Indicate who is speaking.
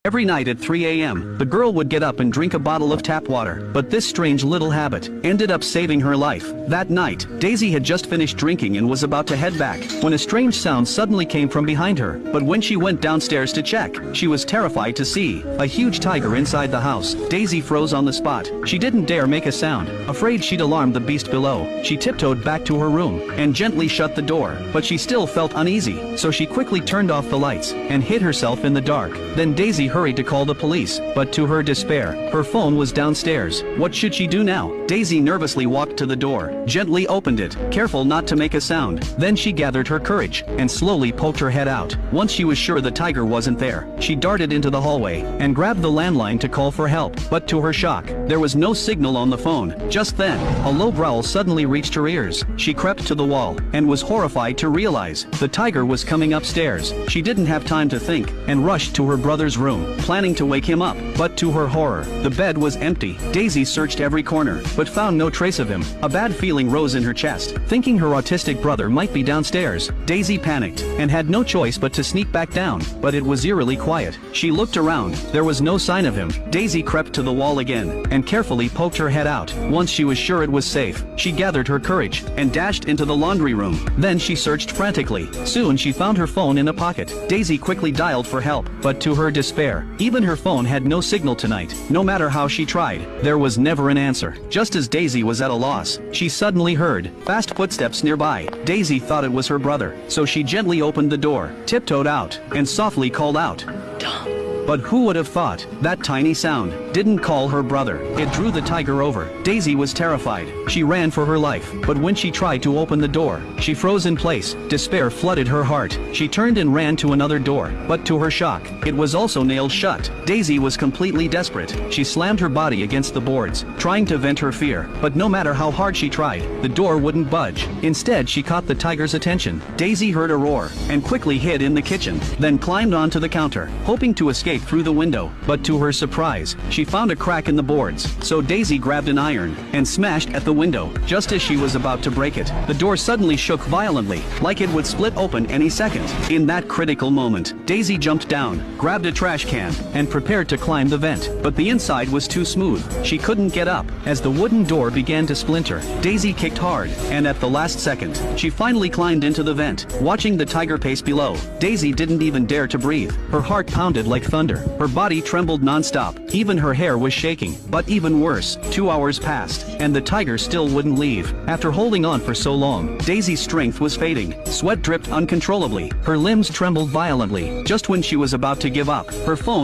Speaker 1: Every night at 3 a.m., the girl would get up and drink a bottle of tap water, but this strange little habit ended up saving her life. That night, Daisy had just finished drinking and was about to head back, when a strange sound suddenly came from behind her, but when she went downstairs to check, she was terrified to see a huge tiger inside the house. Daisy froze on the spot. She didn't dare make a sound, afraid she'd alarm the beast below. She tiptoed back to her room and gently shut the door, but she still felt uneasy, so she quickly turned off the lights and hid herself in the dark. Then Daisy hurried to call the police, but to her despair, her phone was downstairs. What should she do now? Daisy nervously walked to the door, gently opened it, careful not to make a sound. Then she gathered her courage and slowly poked her head out. Once she was sure the tiger wasn't there, she darted into the hallway and grabbed the landline to call for help. But to her shock, there was no signal on the phone. Just then, a low growl suddenly reached her ears. She crept to the wall and was horrified to realize the tiger was coming upstairs. She didn't have time to think and rushed to her brother's room, planning to wake him up, but to her horror, the bed was empty. Daisy searched every corner, but found no trace of him. A bad feeling rose in her chest. Thinking her autistic brother might be downstairs, Daisy panicked, and had no choice but to sneak back down, but it was eerily quiet. She looked around, there was no sign of him. Daisy crept to the wall again, and carefully poked her head out. Once she was sure it was safe, she gathered her courage, and dashed into the laundry room. Then she searched frantically. Soon she found her phone in a pocket. Daisy quickly dialed for help, but to her despair, even her phone had no signal tonight. No matter how she tried, there was never an answer. Just as Daisy was at a loss, she suddenly heard fast footsteps nearby. Daisy thought it was her brother, so she gently opened the door, tiptoed out, and softly called out, "Tom." But who would have thought that tiny sound didn't call her brother? It drew the tiger over. Daisy was terrified. She ran for her life, but when she tried to open the door, she froze in place. Despair flooded her heart. She turned and ran to another door, but to her shock, it was also nailed shut. Daisy was completely desperate. She slammed her body against the boards, trying to vent her fear, but no matter how hard she tried, the door wouldn't budge. Instead, she caught the tiger's attention. Daisy heard a roar and quickly hid in the kitchen, then climbed onto the counter, hoping to escape through the window. But to her surprise, she found a crack in the boards, so Daisy grabbed an iron and smashed at the window. Just as she was about to break it, the door suddenly shook violently, like it would split open any second. In that critical moment, Daisy jumped down, grabbed a trash can, and prepared to climb the vent. But the inside was too smooth. She couldn't get up. As the wooden door began to splinter, Daisy kicked hard, and at the last second, she finally climbed into the vent. Watching the tiger pace below, Daisy didn't even dare to breathe. Her heart pounded like thunder. Her body trembled non-stop. Even her hair was shaking. But even worse, 2 hours passed, and the tiger still wouldn't leave. After holding on for so long, Daisy's strength was fading. Sweat dripped uncontrollably. Her limbs trembled violently. Just when she was about to give up, her phone